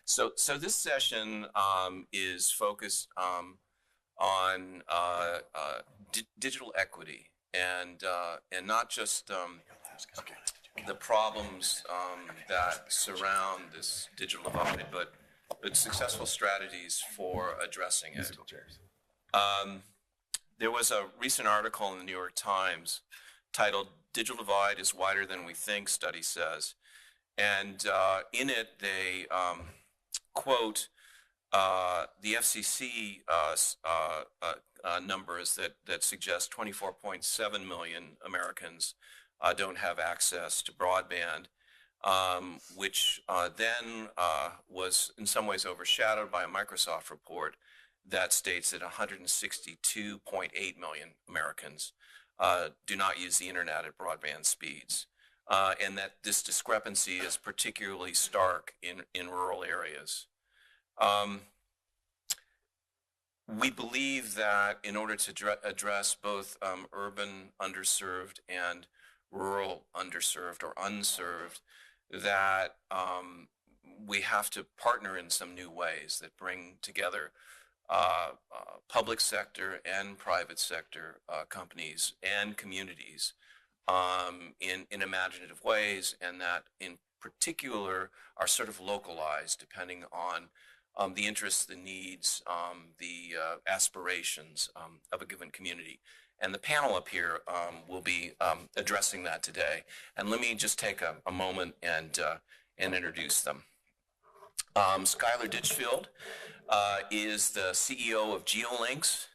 So this session is focused on digital equity and not just the problems that surround this digital divide, but successful strategies for addressing it. There was a recent article in the New York Times titled "Digital Divide is Wider Than We Think," study says. And in it, they quote the FCC numbers that suggest 24.7 million Americans don't have access to broadband, which then was in some ways overshadowed by a Microsoft report that states that 162.8 million Americans do not use the internet at broadband speeds. And that this discrepancy is particularly stark in rural areas. We believe that in order to address both urban underserved and rural underserved or unserved, that we have to partner in some new ways that bring together public sector and private sector companies and communities in imaginative ways, and that in particular are sort of localized depending on the interests, the needs, the aspirations of a given community. And the panel up here will be addressing that today. And let me just take a moment and introduce them. Skyler Ditchfield is the CEO of GeoLinks.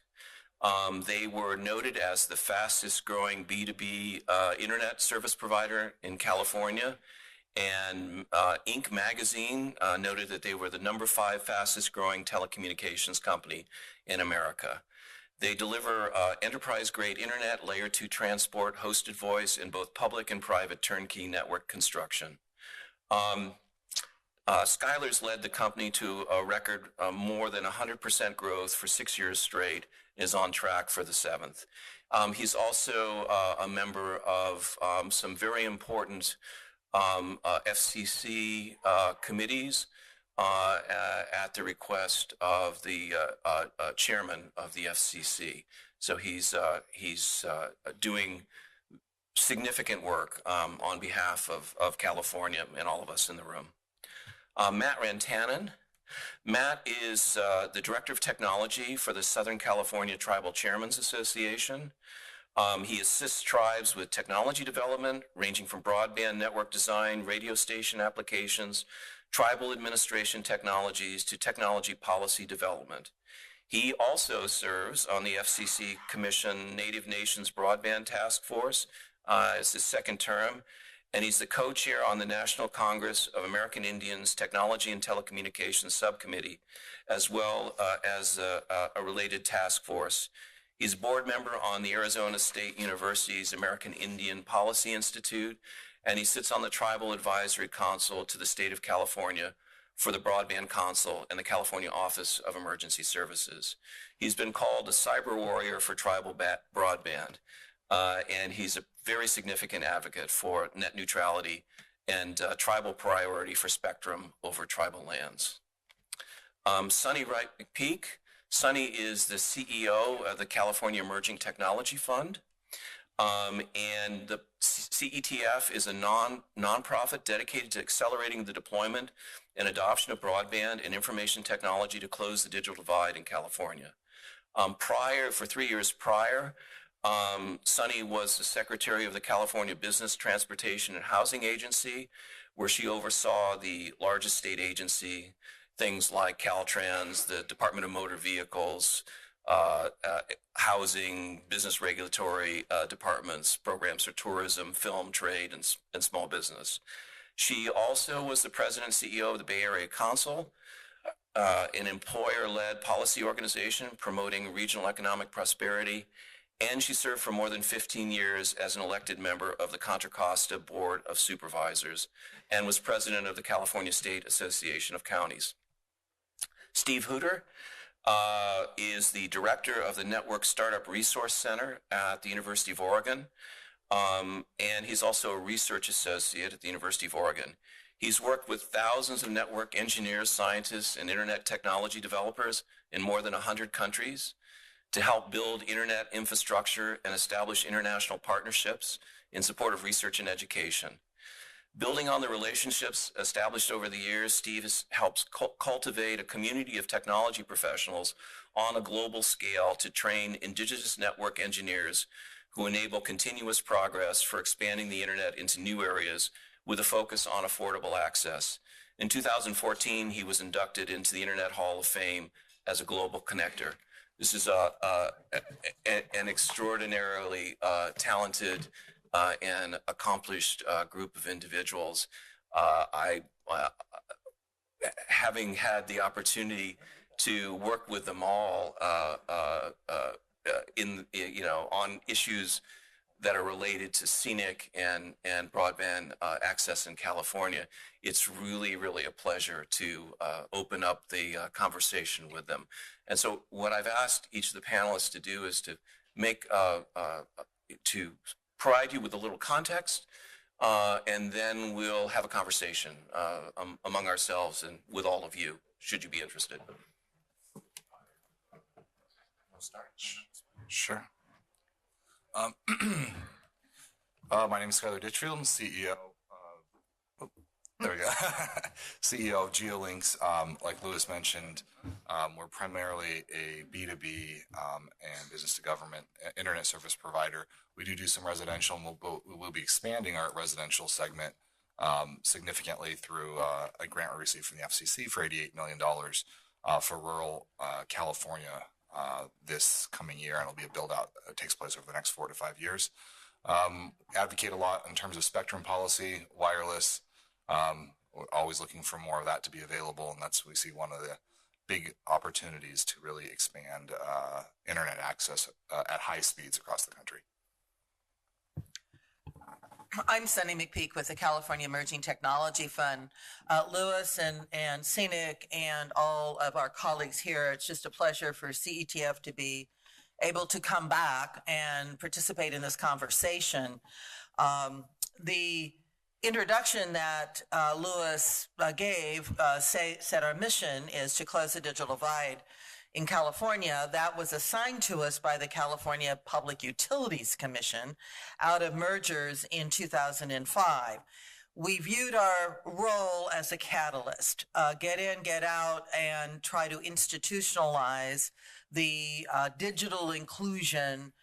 They were noted as the fastest growing B2B internet service provider in California. And Inc. magazine noted that they were the #5 fastest growing telecommunications company in America. They deliver enterprise-grade internet, layer 2 transport, hosted voice in both public and private turnkey network construction. Skyler's led the company to a record more than 100% growth for 6 years straight, and is on track for the 7th. He's also a member of some very important FCC committees at the request of the chairman of the FCC. So he's doing significant work on behalf of California and all of us in the room. Matt Rantanen. Matt is the Director of Technology for the Southern California Tribal Chairmen's Association. He assists tribes with technology development, ranging from broadband network design, radio station applications, tribal administration technologies, to technology policy development. He also serves on the FCC Commission Native Nations Broadband Task Force as his second term, and he's the co-chair on the National Congress of American Indians Technology and Telecommunications Subcommittee, as well as a related task force. He's a board member on the Arizona State University's American Indian Policy Institute, and he sits on the Tribal Advisory Council to the State of California for the Broadband Council and the California Office of Emergency Services. He's been called a cyber warrior for tribal broadband, and he's a very significant advocate for net neutrality and tribal priority for spectrum over tribal lands. Sunne Wright McPeak. Sunne is the CEO of the California Emerging Technology Fund, and the CETF is a nonprofit dedicated to accelerating the deployment and adoption of broadband and information technology to close the digital divide in California. For 3 years prior, Sunne was the secretary of the California Business, Transportation, and Housing Agency, where she oversaw the largest state agency, things like Caltrans, the Department of Motor Vehicles, housing, business regulatory departments, programs for tourism, film, trade, and small business. She also was the president and CEO of the Bay Area Council, an employer-led policy organization promoting regional economic prosperity, and she served for more than 15 years as an elected member of the Contra Costa Board of Supervisors and was president of the California State Association of Counties. Steve Hooter is the director of the Network Startup Resource Center at the University of Oregon, and he's also a research associate at the University of Oregon. He's worked with thousands of network engineers, scientists, and internet technology developers in more than 100 countries to help build internet infrastructure and establish international partnerships in support of research and education. Building on the relationships established over the years, Steve has helped cultivate a community of technology professionals on a global scale to train indigenous network engineers who enable continuous progress for expanding the internet into new areas with a focus on affordable access. In 2014, he was inducted into the Internet Hall of Fame as a global connector. This is an extraordinarily talented and accomplished group of individuals. Having had the opportunity to work with them all on issues that are related to CENIC and broadband access in California, it's really, really a pleasure to open up the conversation with them. And so what I've asked each of the panelists to do is to make, to provide you with a little context, and then we'll have a conversation among ourselves and with all of you, should you be interested. We'll start. Sure. My name is Skyler Ditchfield. I'm CEO. There we go. CEO of GeoLinks. Like Lewis mentioned, we're primarily a B2B and business to government internet service provider. We do some residential, and we'll be expanding our residential segment significantly through a grant we received from the FCC for $88 million for rural California this coming year, and it'll be a build out that takes place over the next 4 to 5 years. Advocate a lot in terms of spectrum policy, wireless. We're always looking for more of that to be available, and that's we see one of the big opportunities to really expand internet access at high speeds across the country. I'm Sunne McPeak with the California Emerging Technology Fund. Lewis and CENIC and all of our colleagues here, it's just a pleasure for CETF to be able to come back and participate in this conversation. The introduction that Lewis gave said our mission is to close the digital divide in California. That was assigned to us by the California Public Utilities Commission out of mergers in 2005. We viewed our role as a catalyst, get in, get out, and try to institutionalize the digital inclusion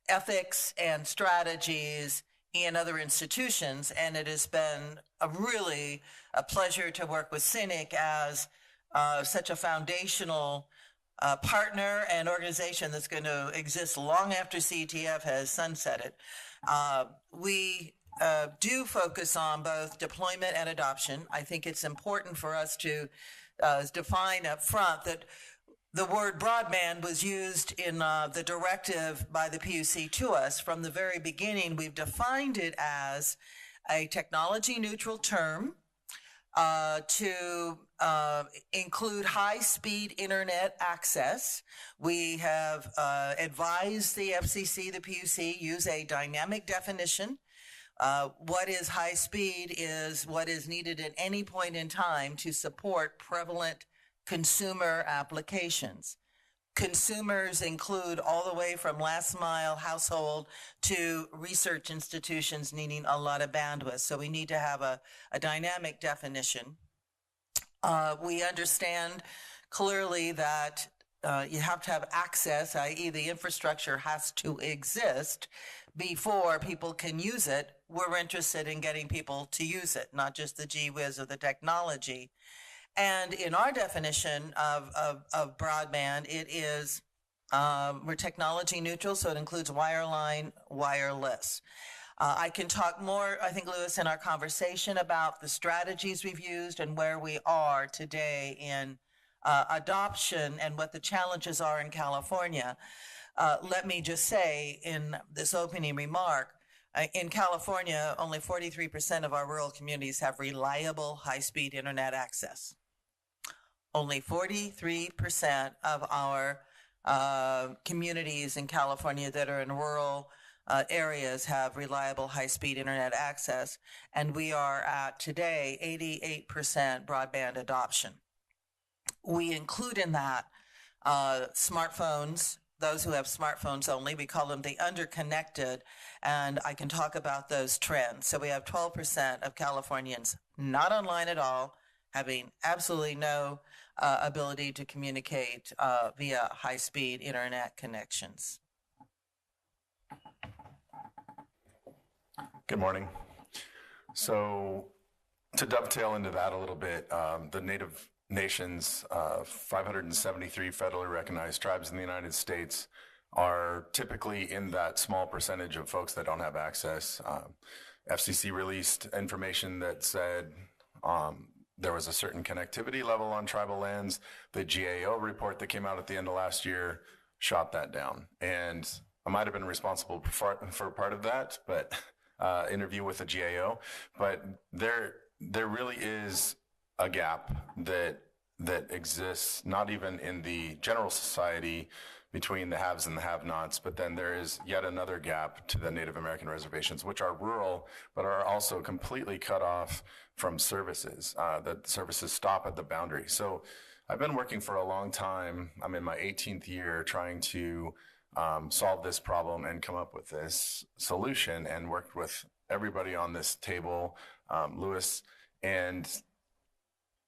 ethics and strategies in other institutions. And it has been really a pleasure to work with CENIC as such a foundational partner and organization that's going to exist long after CETF has sunsetted. We do focus on both deployment and adoption. I think it's important for us to define up front that the word broadband was used in the directive by the PUC to us. From the very beginning, we've defined it as a technology neutral term to include high-speed internet access. We have advised the FCC, the PUC, use a dynamic definition. What is high speed is what is needed at any point in time to support prevalent consumer applications. Consumers include all the way from last mile household to research institutions needing a lot of bandwidth. So we need to have a dynamic definition. We understand clearly that you have to have access, i.e. the infrastructure has to exist before people can use it. We're interested in getting people to use it, not just the gee whiz of the technology. And in our definition of broadband, it is, we're technology neutral, so it includes wireline, wireless. I can talk more, I think, Lewis, in our conversation about the strategies we've used and where we are today in adoption and what the challenges are in California. Let me just say in this opening remark, in California, only 43% of our rural communities have reliable high-speed internet access. Only 43% of our communities in California that are in rural areas have reliable high-speed internet access, and we are at today 88% broadband adoption. We include in that smartphones, those who have smartphones only. We call them the underconnected, and I can talk about those trends. So we have 12% of Californians not online at all, having absolutely no ability to communicate via high-speed internet connections. Good morning. So to dovetail into that a little bit, the Native Nations, 573 federally recognized tribes in the United States are typically in that small percentage of folks that don't have access. FCC released information that said there was a certain connectivity level on tribal lands. The GAO report that came out at the end of last year shot that down. And I might have been responsible for part of that, but interview with the GAO. But there really is a gap that exists not even in the general society between the haves and the have-nots, but then there is yet another gap to the Native American reservations, which are rural, but are also completely cut off from services. The services stop at the boundary. So I've been working for a long time. I'm in my 18th year trying to solve this problem and come up with this solution, and worked with everybody on this table, Louis, and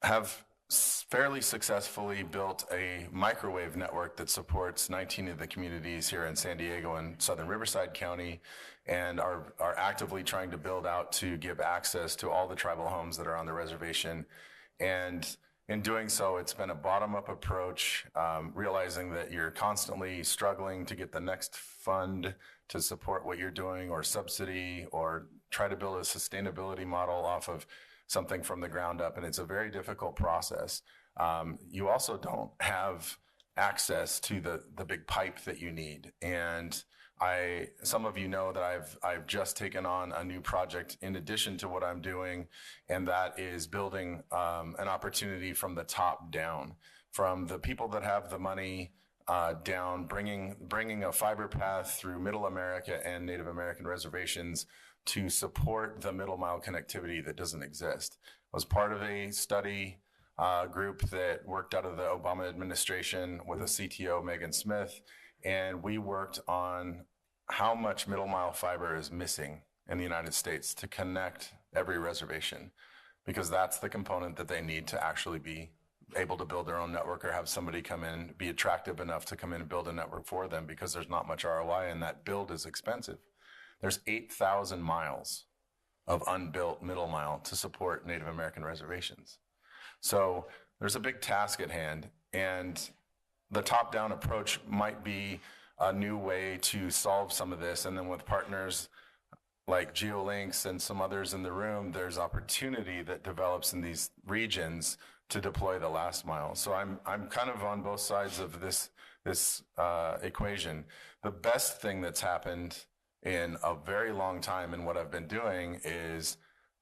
have fairly successfully built a microwave network that supports 19 of the communities here in San Diego and Southern Riverside County, and are actively trying to build out to give access to all the tribal homes that are on the reservation. And in doing so, it's been a bottom-up approach, realizing that you're constantly struggling to get the next fund to support what you're doing, or subsidy, or try to build a sustainability model off of something from the ground up, and it's a very difficult process. You also don't have access to the big pipe that you need. And some of you know that I've just taken on a new project in addition to what I'm doing, and that is building an opportunity from the top down, from the people that have the money down, bringing a fiber path through Middle America and Native American reservations to support the middle mile connectivity that doesn't exist. I was part of a study group that worked out of the Obama administration with a CTO, Megan Smith, and we worked on how much middle mile fiber is missing in the United States to connect every reservation, because that's the component that they need to actually be able to build their own network, or have somebody come in, be attractive enough to come in and build a network for them, because there's not much ROI and that build is expensive. There's 8,000 miles of unbuilt middle mile to support Native American reservations. So there's a big task at hand, and the top-down approach might be a new way to solve some of this. And then with partners like GeoLinks and some others in the room, there's opportunity that develops in these regions to deploy the last mile. So I'm kind of on both sides of this equation. The best thing that's happened in a very long time in what I've been doing is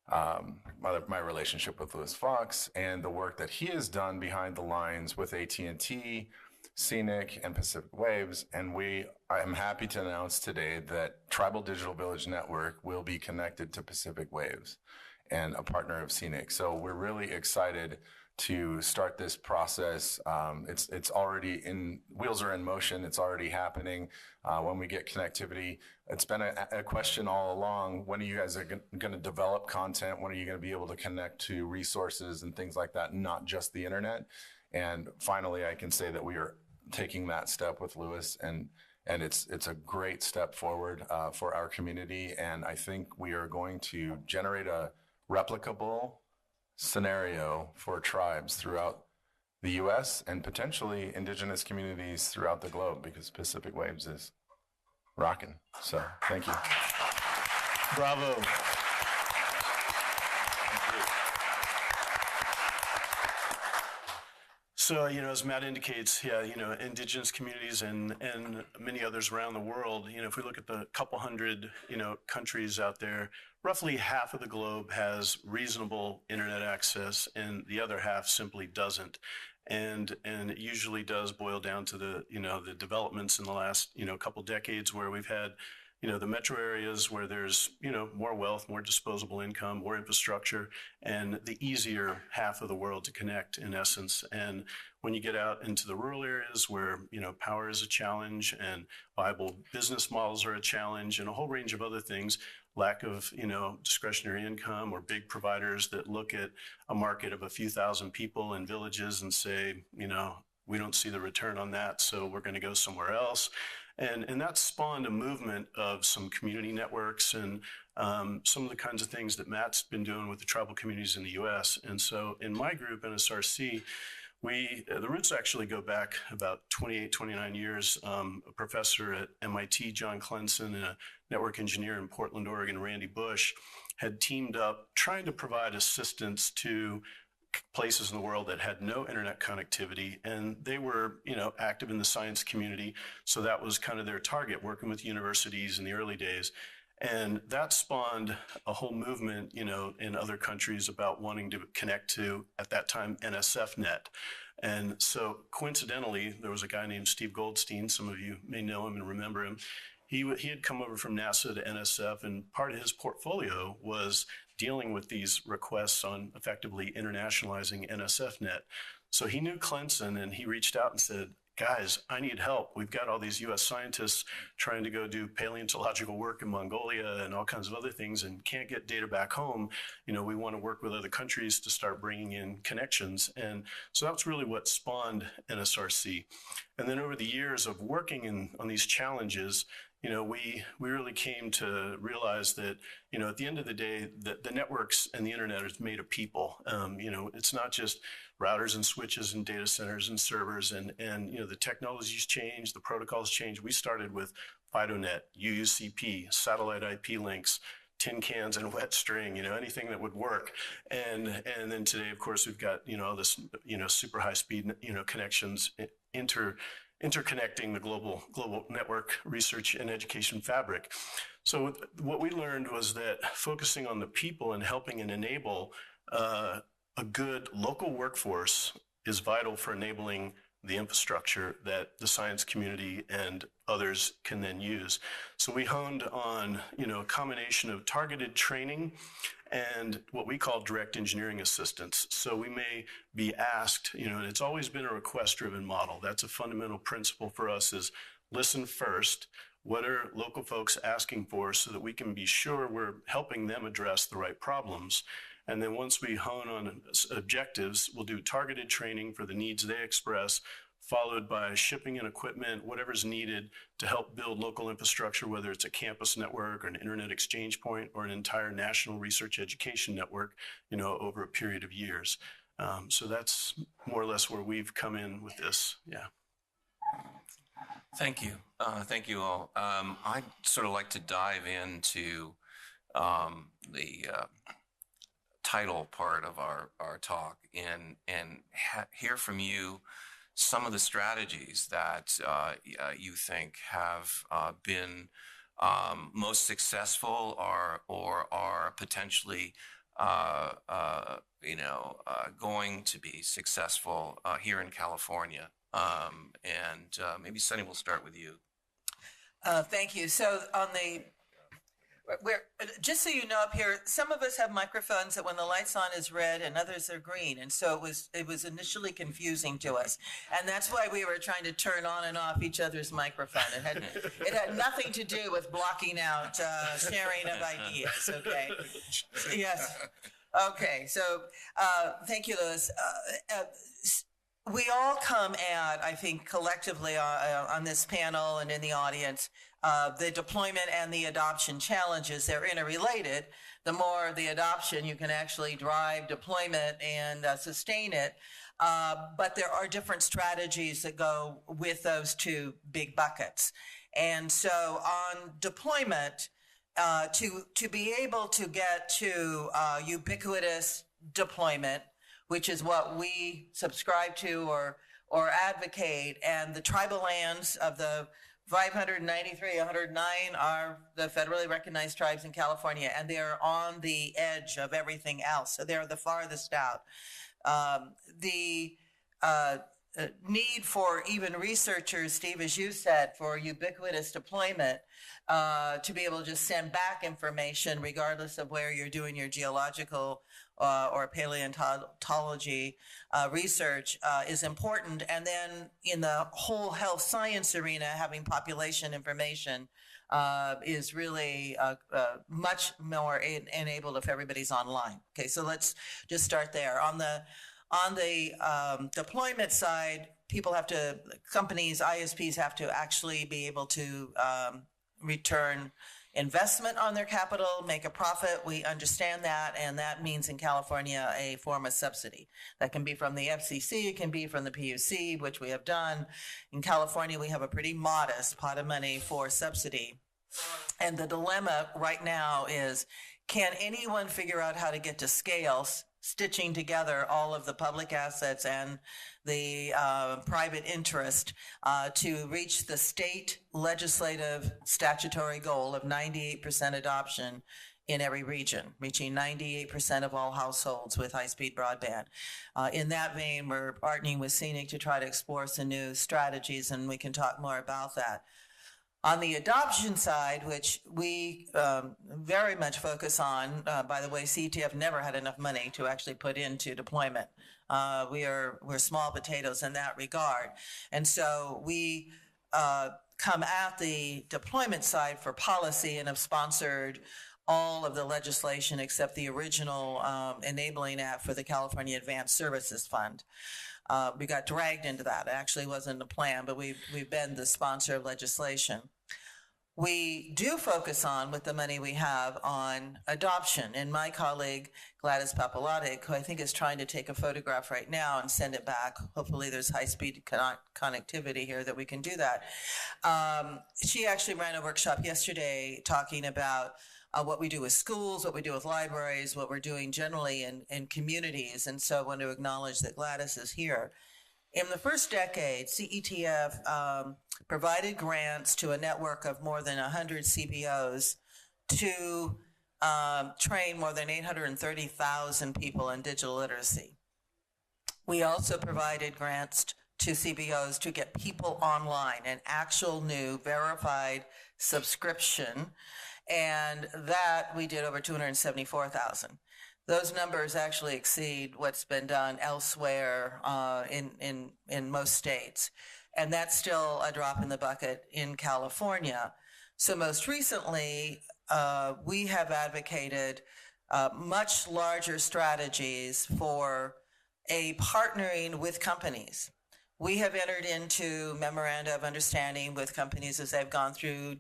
my relationship with Louis Fox and the work that he has done behind the lines with AT&T, CENIC, and Pacific Waves. And I am happy to announce today that Tribal Digital Village Network will be connected to Pacific Waves and a partner of CENIC. So we're really excited to start this process. It's already wheels are in motion. It's already happening. When we get connectivity, it's been a question all along. When are you guys going to develop content? When are you going to be able to connect to resources and things like that, not just the internet? And finally, I can say that we are taking that step with Louis, and it's a great step forward for our community. And I think we are going to generate a replicable scenario for tribes throughout the U.S. and potentially indigenous communities throughout the globe, because Pacific Waves is rocking. So thank you. Bravo. So, as Matt indicates, indigenous communities and many others around the world, if we look at the couple hundred, countries out there, roughly half of the globe has reasonable internet access, and the other half simply doesn't. And it usually does boil down to the developments in the last, couple decades, where we've had the metro areas where there's, more wealth, more disposable income, more infrastructure, and the easier half of the world to connect in essence. And when you get out into the rural areas where, power is a challenge and viable business models are a challenge and a whole range of other things, lack of, discretionary income or big providers that look at a market of a few thousand people in villages and say, we don't see the return on that, so we're going to go somewhere else. And that spawned a movement of some community networks and some of the kinds of things that Matt's been doing with the tribal communities in the U.S. And so in my group, NSRC, the roots actually go back about 28, 29 years. A professor at MIT, John Clenson, and a network engineer in Portland, Oregon, Randy Bush, had teamed up trying to provide assistance to places in the world that had no internet connectivity, and they were, active in the science community. So that was kind of their target, working with universities in the early days. And that spawned a whole movement, in other countries about wanting to connect to, at that time, NSFNet. And so coincidentally, there was a guy named Steve Goldstein. Some of you may know him and remember him. He had come over from NASA to NSF, and part of his portfolio was dealing with these requests on effectively internationalizing NSFNet. So he knew Clenson, and he reached out and said, guys, I need help. We've got all these U.S. scientists trying to go do paleontological work in Mongolia and all kinds of other things and can't get data back home. We want to work with other countries to start bringing in connections. And so that's really what spawned NSRC. And then over the years of working on these challenges, we really came to realize that, at the end of the day, the networks and the internet is made of people. It's not just routers and switches and data centers and servers and the technologies change, the protocols change. We started with FidoNet, UUCP, satellite IP links, tin cans and wet string, anything that would work. And then today, of course, we've got, this, super high speed, connections, interconnecting the global network research and education fabric. So what we learned was that focusing on the people and helping and enable a good local workforce is vital for enabling the infrastructure that the science community and others can then use. So we honed on, a combination of targeted training and what we call direct engineering assistance. So we may be asked, and it's always been a request-driven model. That's a fundamental principle for us, is listen first. What are local folks asking for so that we can be sure we're helping them address the right problems? And then once we hone on objectives, we'll do targeted training for the needs they express, followed by shipping and equipment, whatever's needed to help build local infrastructure, whether it's a campus network or an internet exchange point or an entire national research education network, over a period of years. So that's more or less where we've come in with this. Yeah. Thank you. Thank you all. I'd sort of like to dive into the title part of our talk and hear from you some of the strategies that you think have been most successful or are potentially going to be successful here in California. And maybe Sunne, we'll start with you. Thank you. So just so you know, up here, some of us have microphones that when the light's on is red and others are green. And so it was initially confusing to us. And that's why we were trying to turn on and off each other's microphone. It had nothing to do with blocking out sharing of ideas, okay? Yes. Okay, so thank you, Louis. We all come at, I think, collectively on this panel and in the audience, the deployment and the adoption challenges. They're interrelated. The more the adoption, you can actually drive deployment and sustain it. But there are different strategies that go with those two big buckets. And so on deployment, to be able to get to ubiquitous deployment, which is what we subscribe to or advocate, and the tribal lands of the 593, 109 are the federally recognized tribes in California, and they're on the edge of everything else. So they're the farthest out. need for even researchers, Steve, as you said, for ubiquitous deployment, to be able to just send back information regardless of where you're doing your geological or paleontology research is important. And then in the whole health science arena, having population information is really much more enabled if everybody's online. Okay, so let's just start there. On the deployment side, companies, ISPs have to actually be able to return investment on their capital, make a profit. We understand that, and that means in California a form of subsidy. That can be from the FCC, it can be from the PUC, which we have done. In California, we have a pretty modest pot of money for subsidy. And the dilemma right now is, can anyone figure out how to get to scale, stitching together all of the public assets and the private interest to reach the state legislative statutory goal of 98% adoption in every region, reaching 98% of all households with high-speed broadband. In that vein, we're partnering with CENIC to try to explore some new strategies, and we can talk more about that. On the adoption side, which we very much focus on, by the way, CETF never had enough money to actually put into deployment. We're small potatoes in that regard. And so we come at the deployment side for policy and have sponsored all of the legislation except the original enabling act for the California Advanced Services Fund. We got dragged into that. It actually wasn't a plan, but we've been the sponsor of legislation. We do focus on, with the money we have, on adoption. And my colleague, Gladys Papalatic, who I think is trying to take a photograph right now and send it back. Hopefully there's high-speed connectivity here that we can do that. She actually ran a workshop yesterday talking about what we do with schools, what we do with libraries, what we're doing generally in communities. And so I want to acknowledge that Gladys is here. In the first decade, CETF provided grants to a network of more than 100 CBOs to train more than 830,000 people in digital literacy. We also provided grants to CBOs to get people online, an actual new verified subscription, and that we did over 274,000. Those numbers actually exceed what's been done elsewhere in most states. And that's still a drop in the bucket in California. So most recently, we have advocated much larger strategies for a partnering with companies. We have entered into memoranda of understanding with companies as they've gone through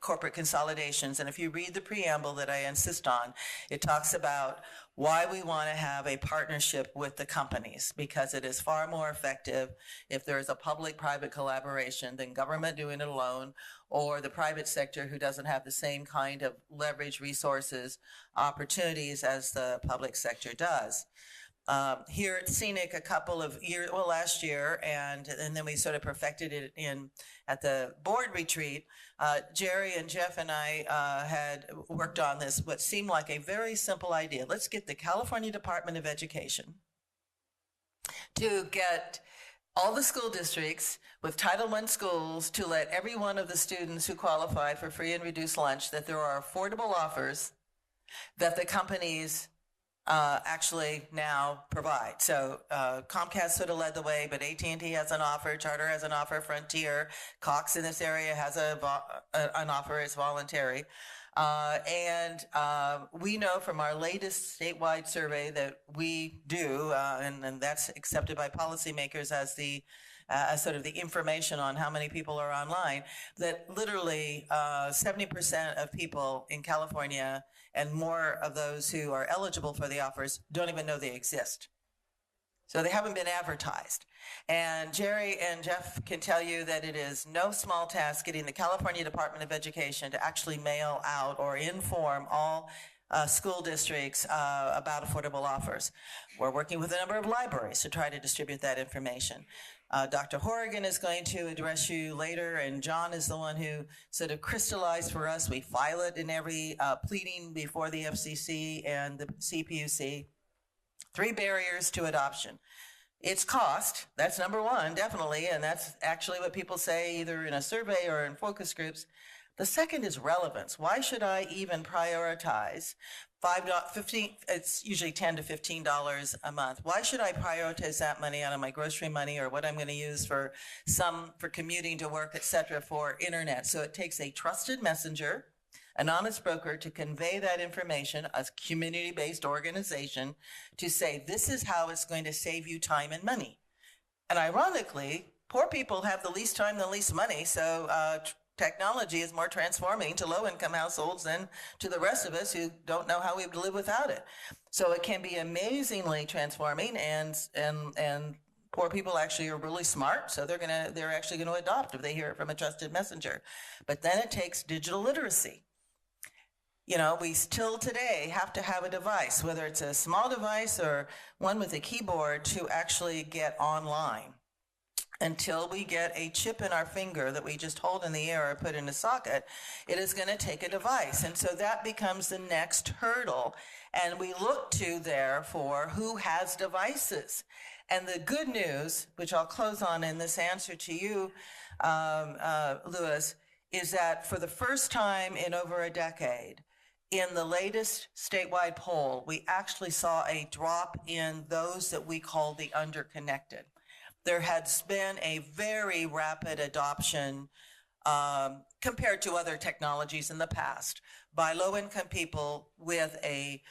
corporate consolidations. And if you read the preamble that I insist on, it talks about why we want to have a partnership with the companies, because it is far more effective if there is a public-private collaboration than government doing it alone, or the private sector who doesn't have the same kind of leverage, resources, opportunities as the public sector does. Here at CENIC a couple of years, well, last year, and then we sort of perfected it at the board retreat. Jerry and Jeff and I had worked on this, what seemed like a very simple idea. Let's get the California Department of Education to get all the school districts with Title I schools to let every one of the students who qualify for free and reduced lunch, that there are affordable offers that the companies actually now provide. So Comcast sort of led the way, but AT&T has an offer, Charter has an offer, Frontier, Cox in this area has an offer, it's voluntary. And we know from our latest statewide survey that we do, and that's accepted by policymakers as the sort of the information on how many people are online, that literally 70% of people in California and more of those who are eligible for the offers don't even know they exist. So they haven't been advertised. And Jerry and Jeff can tell you that it is no small task getting the California Department of Education to actually mail out or inform all school districts about affordable offers. We're working with a number of libraries to try to distribute that information. Dr. Horrigan is going to address you later, and John is the one who sort of crystallized for us. We file it in every pleading before the FCC and the CPUC. 3 barriers to adoption. It's cost. That's number one, definitely. And that's actually what people say either in a survey or in focus groups. The second is relevance. Why should I even prioritize $15? It's usually $10 to $15 a month. Why should I prioritize that money out of my grocery money or what I'm going to use for commuting to work, et cetera, for internet? So it takes a trusted messenger, an honest broker to convey that information, a community-based organization to say, this is how it's going to save you time and money. And ironically, poor people have the least time, the least money. So technology is more transforming to low-income households than to the rest of us who don't know how we would live without it. So it can be amazingly transforming, and poor people actually are really smart, so they're actually going to adopt if they hear it from a trusted messenger. But then it takes digital literacy. You know, we still today have to have a device, whether it's a small device or one with a keyboard, to actually get online. Until we get a chip in our finger that we just hold in the air or put in a socket, it is going to take a device. And so that becomes the next hurdle. And we look to, therefore, who has devices. And the good news, which I'll close on in this answer to you, Louis, is that for the first time in over a decade, in the latest statewide poll, we actually saw a drop in those that we call the underconnected. There has been a very rapid adoption compared to other technologies in the past by low-income people with a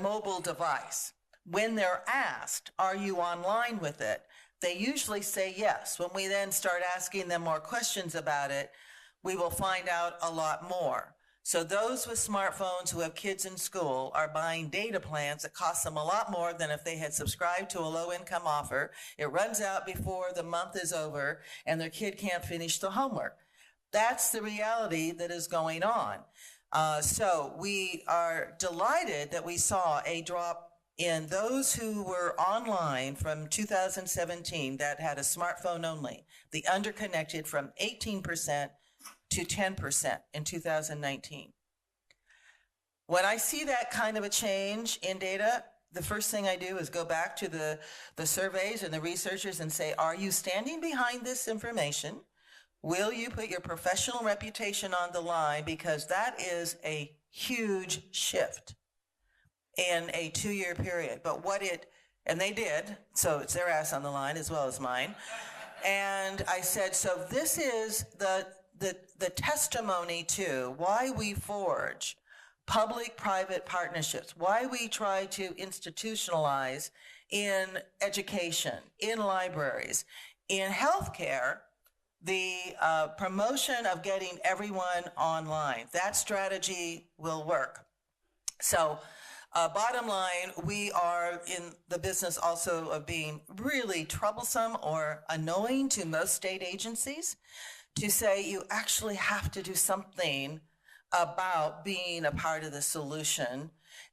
mobile device. When they're asked, are you online with it? They usually say yes. When we then start asking them more questions about it, we will find out a lot more. So those with smartphones who have kids in school are buying data plans that cost them a lot more than if they had subscribed to a low-income offer. It runs out before the month is over, and their kid can't finish the homework. That's the reality that is going on. So we are delighted that we saw a drop in those who were online from 2017 that had a smartphone only, the underconnected, from 18% to 10% in 2019. When I see that kind of a change in data, the first thing I do is go back to the surveys and the researchers and say, are you standing behind this information? Will you put your professional reputation on the line? Because that is a huge shift in a 2-year period. But and they did, so it's their ass on the line as well as mine. And I said, so this is the testimony to why we forge public-private partnerships, why we try to institutionalize in education, in libraries, in healthcare, the promotion of getting everyone online. That strategy will work. So bottom line, we are in the business also of being really troublesome or annoying to most state agencies, to say you actually have to do something about being a part of the solution.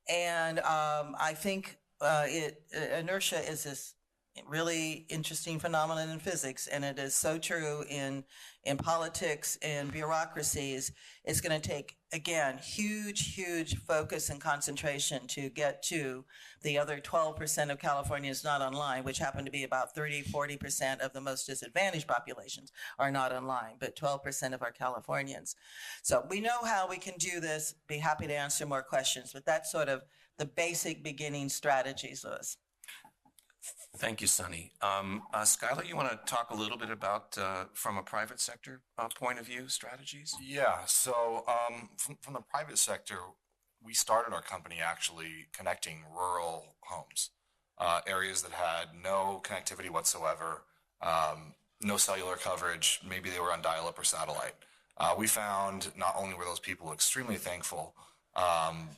And I think inertia is this really interesting phenomenon in physics, and it is so true in politics and bureaucracies. It's going to take, again, huge focus and concentration to get to the other 12% of Californians not online, which happen to be about 30-40% of the most disadvantaged populations are not online, but 12% of our Californians. So we know how we can do this. Be happy to answer more questions, but that's sort of the basic beginning strategies, Louis. Thank you, Sunny. Skyler, you want to talk a little bit about, from a private sector point of view, strategies? Yeah, so from the private sector, we started our company actually connecting rural homes, areas that had no connectivity whatsoever, no cellular coverage, maybe they were on dial-up or satellite. We found not only were those people extremely thankful,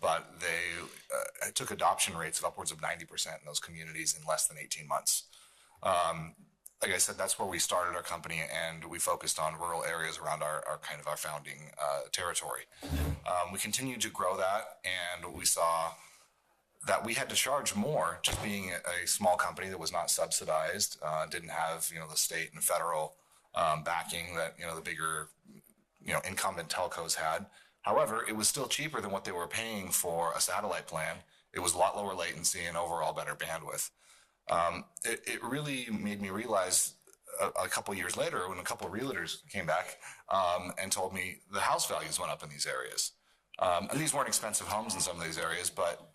but they took adoption rates of upwards of 90% in those communities in less than 18 months. Like I said, that's where we started our company, and we focused on rural areas around our founding territory. We continued to grow that, and we saw that we had to charge more, just being a small company that was not subsidized, didn't have the state and federal backing that the bigger incumbent telcos had. However, it was still cheaper than what they were paying for a satellite plan. It was a lot lower latency and overall better bandwidth. It really made me realize a couple years later when a couple of realtors came back and told me the house values went up in these areas. And these weren't expensive homes in some of these areas, but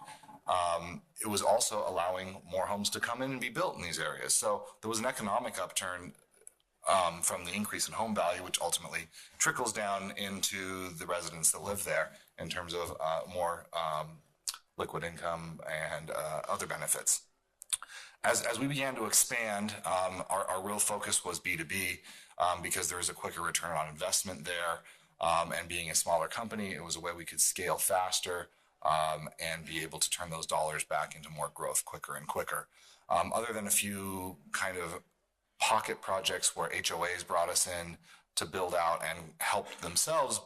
it was also allowing more homes to come in and be built in these areas. So there was an economic upturn from the increase in home value, which ultimately trickles down into the residents that live there in terms of more liquid income and other benefits. As we began to expand, our real focus was B2B because there was a quicker return on investment there. And being a smaller company, it was a way we could scale faster and be able to turn those dollars back into more growth quicker and quicker. Other than a few kind of pocket projects where HOAs brought us in to build out and help themselves,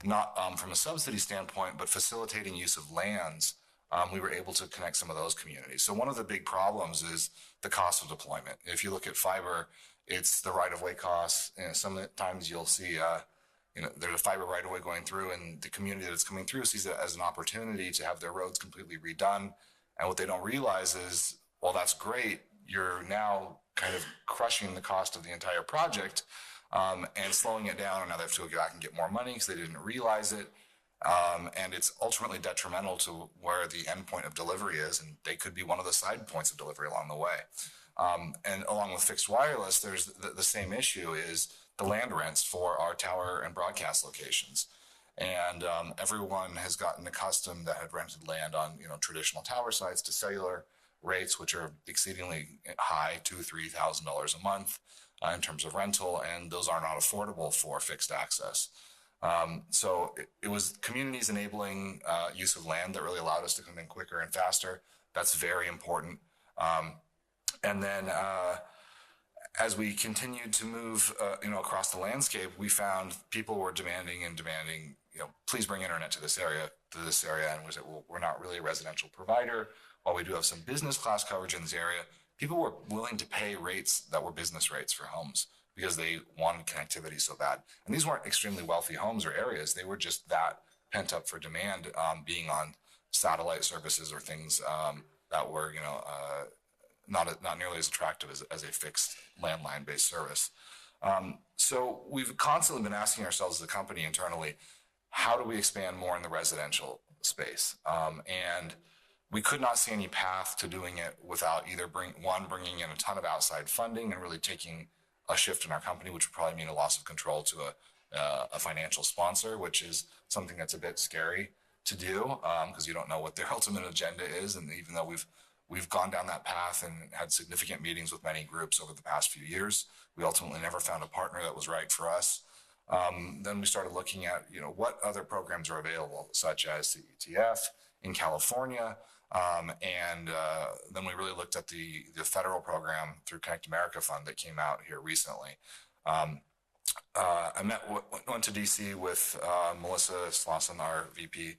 not from a subsidy standpoint, but facilitating use of lands, we were able to connect some of those communities. So one of the big problems is the cost of deployment. If you look at fiber, it's the right-of-way costs. Sometimes you'll see there's a fiber right-of-way going through, and the community that's coming through sees it as an opportunity to have their roads completely redone. And what they don't realize is, well, that's great. You're now kind of crushing the cost of the entire project and slowing it down. And now they have to go back and get more money because they didn't realize it. And it's ultimately detrimental to where the end point of delivery is. And they could be one of the side points of delivery along the way. And along with fixed wireless, there's the same issue is the land rents for our tower and broadcast locations. And everyone has gotten accustomed that had rented land on traditional tower sites to cellular rates, which are exceedingly high, $2,000–3,000 a month in terms of rental, and those are not affordable for fixed access. So it was communities enabling use of land that really allowed us to come in quicker and faster. That's very important. And then as we continued to move, across the landscape, we found people were demanding, please bring internet to this area. And we said, well, we're not really a residential provider. While we do have some business class coverage in this area, people were willing to pay rates that were business rates for homes because they wanted connectivity so bad. And these weren't extremely wealthy homes or areas. They were just that pent up for demand, being on satellite services or things that were, not nearly as attractive as a fixed landline-based service. So we've constantly been asking ourselves as a company internally, how do we expand more in the residential space? And we could not see any path to doing it without either bringing in a ton of outside funding and really taking a shift in our company, which would probably mean a loss of control to a financial sponsor, which is something that's a bit scary to do because you don't know what their ultimate agenda is. And even though we've gone down that path and had significant meetings with many groups over the past few years, we ultimately never found a partner that was right for us. Then we started looking at, what other programs are available, such as CETF in California. And then we really looked at the federal program through Connect America Fund that came out here recently. I went to DC with Melissa Slauson, our VP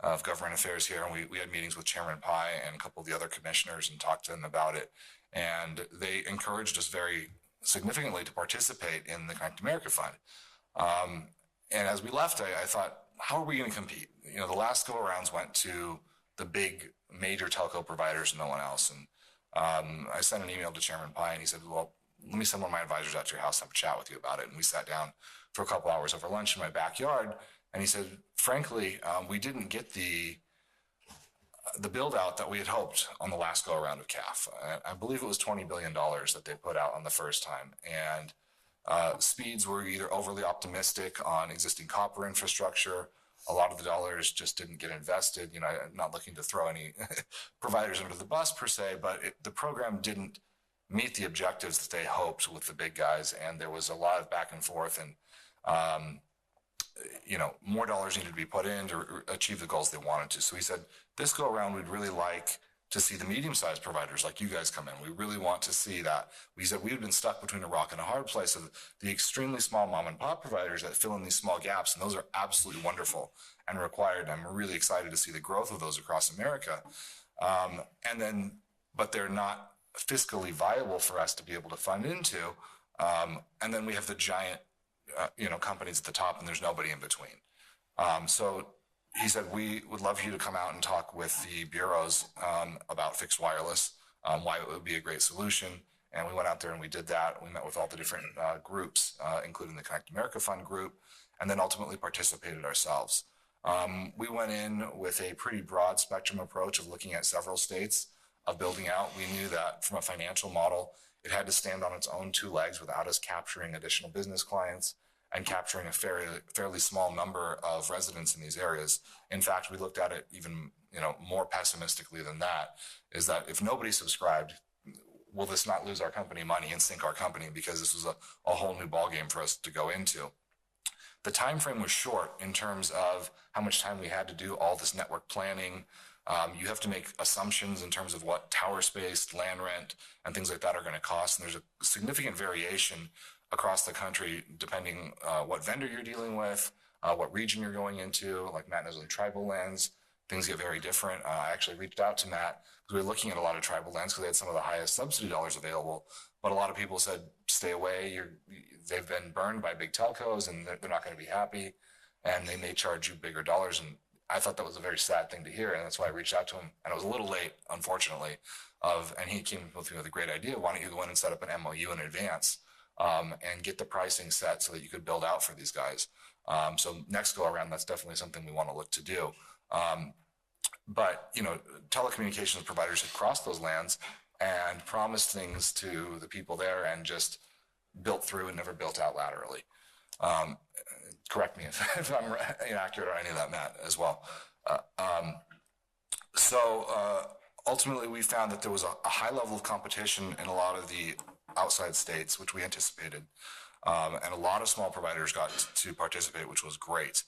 of Government Affairs here, and we had meetings with Chairman Pai and a couple of the other commissioners and talked to them about it. And they encouraged us very significantly to participate in the Connect America Fund. And as we left, I thought, how are we going to compete? The last go-arounds went to the big major telco providers, no one else. And I sent an email to Chairman Pai, and he said, well, let me send one of my advisors out to your house and have a chat with you about it. And we sat down for a couple hours over lunch in my backyard. And he said, frankly, we didn't get the build out that we had hoped on the last go around of CAF. I believe it was $20 billion that they put out on the first time. And speeds were either overly optimistic on existing copper infrastructure. A lot of the dollars just didn't get invested. I'm not looking to throw any providers under the bus per se, but the program didn't meet the objectives that they hoped with the big guys. And there was a lot of back and forth and, more dollars needed to be put in to achieve the goals they wanted to. So he said, this go around, we'd really like to see the medium-sized providers like you guys come in. We really want to see that. We said we've been stuck between a rock and a hard place of the extremely small mom and pop providers that fill in these small gaps. And those are absolutely wonderful and required. I'm really excited to see the growth of those across America. But they're not fiscally viable for us to be able to fund into. And then we have the giant, companies at the top, and there's nobody in between. So he said, we would love you to come out and talk with the bureaus about fixed wireless. why it would be a great solution. And we went out there and we did that. We met with all the different groups, including the Connect America Fund group, and then ultimately participated ourselves. We went in with a pretty broad spectrum approach of looking at several states, of building out. We knew that from a financial model, it had to stand on its own two legs without us capturing additional business clients and capturing a fairly small number of residents in these areas. In fact, we looked at it even more pessimistically than that, is that if nobody subscribed, will this not lose our company money and sink our company, because this was a whole new ballgame for us to go into. The time frame was short in terms of how much time we had to do all this network planning. You have to make assumptions in terms of what tower space, land rent, and things like that are going to cost. And there's a significant variation across the country depending what vendor you're dealing with, what region you're going into. Like Matt knows, in tribal lands, things get very different. I actually reached out to Matt because we were looking at a lot of tribal lands because they had some of the highest subsidy dollars available. But a lot of people said, stay away. They've been burned by big telcos and they're not going to be happy. And they may charge you bigger dollars. And I thought that was a very sad thing to hear. And that's why I reached out to him. And it was a little late, unfortunately. And he came with me with a great idea. Why don't you go in and set up an MOU in advance and get the pricing set so that you could build out for these guys. So next go around, that's definitely something we want to look to do. But telecommunications providers had crossed those lands and promised things to the people there and just built through and never built out laterally. Correct me if I'm inaccurate or any of that, Matt, as well. Ultimately, we found that there was a high level of competition in a lot of the outside states, which we anticipated. And a lot of small providers got to participate, which was great.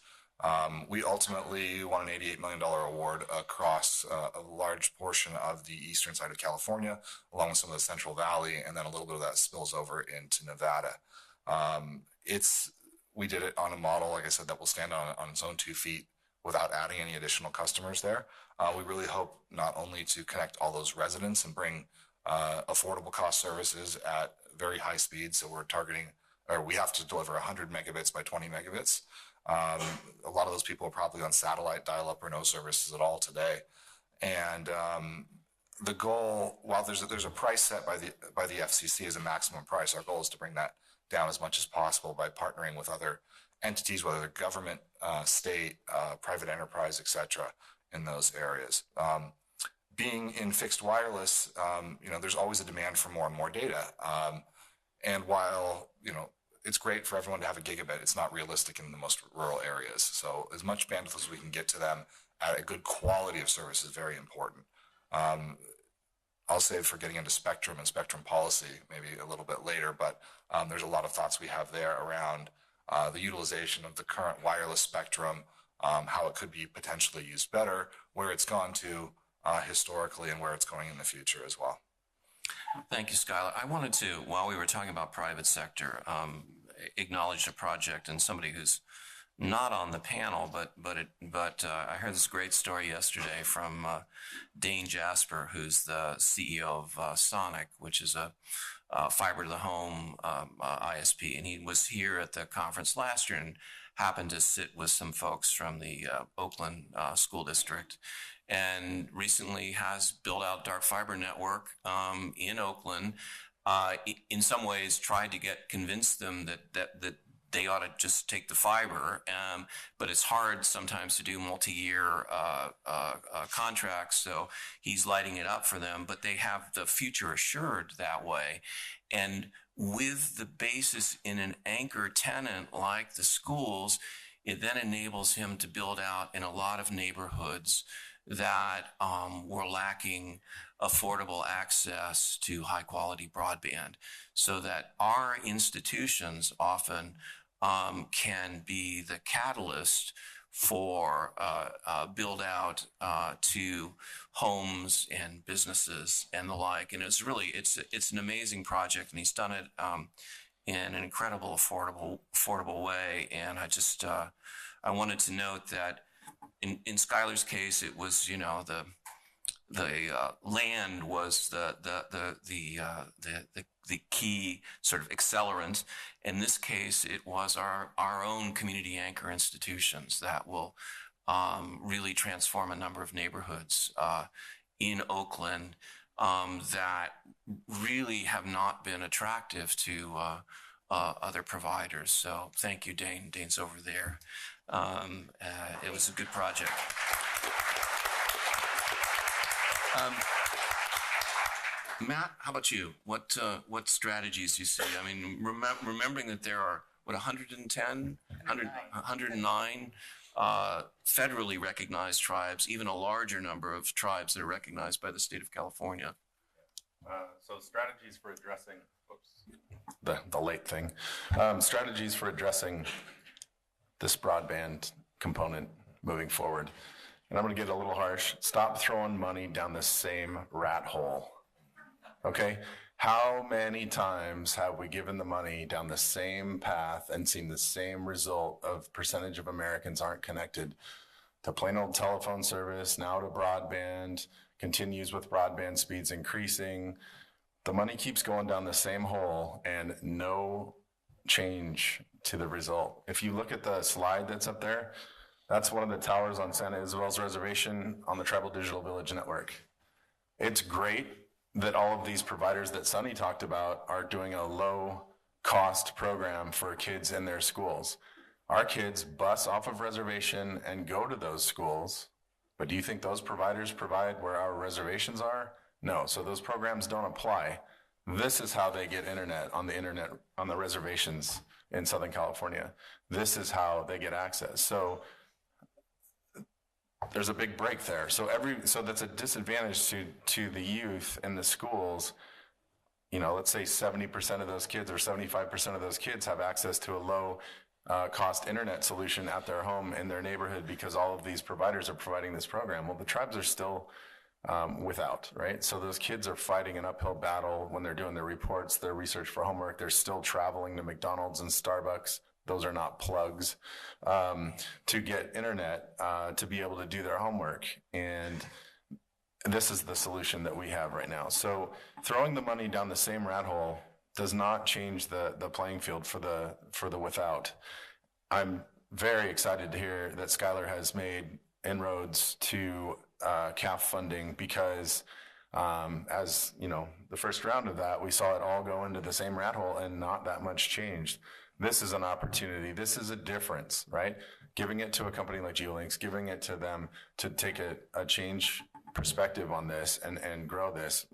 We ultimately won an $88 million award across a large portion of the eastern side of California, along with some of the Central Valley, and then a little bit of that spills over into Nevada. We did it on a model, like I said, that will stand on its own 2 feet without adding any additional customers there. We really hope not only to connect all those residents and bring affordable cost services at very high speeds. So we're targeting, or we have to deliver 100 megabits by 20 megabits. A lot of those people are probably on satellite dial-up or no services at all today. And the goal, while there's a price set by the FCC as a maximum price, our goal is to bring that down as much as possible by partnering with other entities, whether they're government, state, private enterprise, etc., in those areas. Being in fixed wireless, there's always a demand for more and more data. And while, it's great for everyone to have a gigabit, it's not realistic in the most rural areas. So as much bandwidth as we can get to them at a good quality of service is very important. I'll save for getting into spectrum and spectrum policy maybe a little bit later, but there's a lot of thoughts we have there around the utilization of the current wireless spectrum, how it could be potentially used better, where it's gone to historically, and where it's going in the future as well. Thank you, Skyler. I wanted to, while we were talking about private sector, acknowledge a project and somebody who's not on the panel, but I heard this great story yesterday from Dane Jasper, who's the CEO of CENIC, which is a fiber to the home ISP, and he was here at the conference last year and happened to sit with some folks from the Oakland school district, and recently has built out dark fiber network in Oakland. In some ways, tried to convince them that they ought to just take the fiber, but it's hard sometimes to do multi-year contracts, so he's lighting it up for them, but they have the future assured that way. And with the basis in an anchor tenant like the schools, it then enables him to build out in a lot of neighborhoods that were lacking affordable access to high quality broadband, so that our institutions often can be the catalyst for build out to homes and businesses and the like. And it's an amazing project, and he's done it in an incredible affordable way. And I wanted to note that in Skyler's case, it was the land was the key sort of accelerant. In this case, it was our own community anchor institutions that will really transform a number of neighborhoods in Oakland that really have not been attractive to other providers. So thank you, Dane. Dane's over there. It was a good project. Matt, how about you? What strategies do you see? I mean, remembering that there are, 109 federally recognized tribes, even a larger number of tribes that are recognized by the state of California. So strategies for addressing, the late thing, strategies for addressing this broadband component moving forward. And I'm going to get a little harsh. Stop throwing money down the same rat hole. Okay? How many times have we given the money down the same path and seen the same result of percentage of Americans aren't connected to plain old telephone service, now to broadband, continues with broadband speeds increasing. The money keeps going down the same hole and no change to the result. If you look at the slide that's up there, that's one of the towers on Santa Isabel's reservation on the Tribal Digital Village Network. It's great that all of these providers that Sunne talked about are doing a low cost program for kids in their schools. Our kids bus off of reservation and go to those schools, but do you think those providers provide where our reservations are? No, so those programs don't apply. This is how they get internet on the reservations in Southern California. This is how they get access. So there's a big break there. So that's a disadvantage to the youth in the schools. Let's say 70% of those kids or 75% of those kids have access to a low cost internet solution at their home in their neighborhood because all of these providers are providing this program. Well, the tribes are still without, right? So those kids are fighting an uphill battle when they're doing their reports, their research for homework. They're still traveling to McDonald's and Starbucks. Those are not plugs, to get internet, to be able to do their homework. And this is the solution that we have right now. So throwing the money down the same rat hole does not change the playing field for the without. I'm very excited to hear that Skyler has made inroads to CAF funding because as the first round of that, we saw it all go into the same rat hole and not that much changed. This is an opportunity. This is a difference, right? Giving it to a company like GeoLinks, giving it to them to take a change perspective on this and grow this.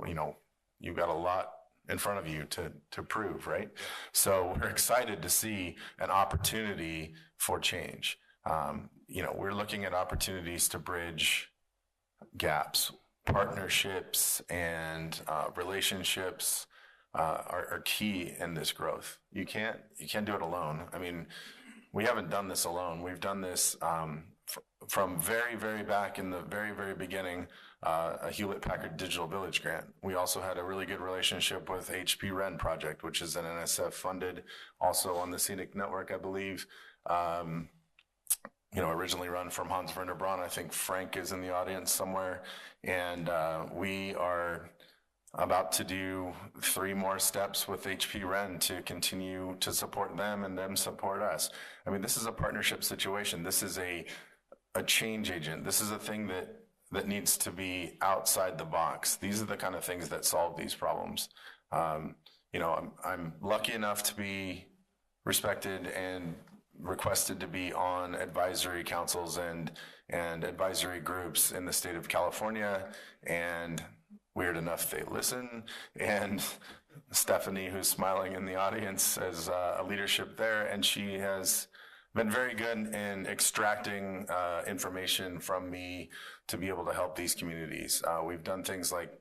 You've got a lot in front of you to prove, right? So we're excited to see an opportunity for change. We're looking at opportunities to bridge gaps, partnerships, and relationships are key in this growth. You can't do it alone. I mean, we haven't done this alone. We've done this from very, very back in the very, very beginning, a Hewlett-Packard Digital Village grant. We also had a really good relationship with HP Ren Project, which is an NSF funded, also on the CENIC network, I believe. Originally run from Hans Werner Braun. I think Frank is in the audience somewhere. And we are about to do 3 more steps with HP Ren to continue to support them and them support us. I mean, this is a partnership situation. This is a change agent. This is a thing that needs to be outside the box. These are the kind of things that solve these problems. I'm lucky enough to be respected and requested to be on advisory councils and advisory groups in the state of California, and weird enough they listen. And Stephanie, who's smiling in the audience, as a leadership there, and she has been very good in extracting information from me to be able to help these communities. We've done things like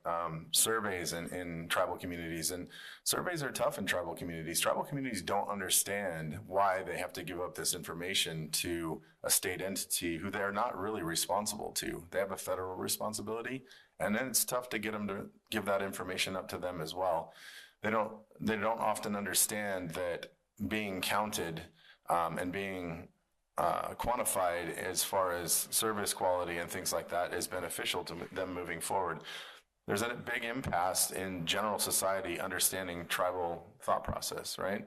surveys in tribal communities, and surveys are tough in tribal communities. Tribal communities don't understand why they have to give up this information to a state entity who they're not really responsible to. They have a federal responsibility, and then it's tough to get them to give that information up to them as well. They don't often understand that being counted and being quantified as far as service quality and things like that is beneficial to them moving forward. There's a big impasse in general society understanding tribal thought process, right?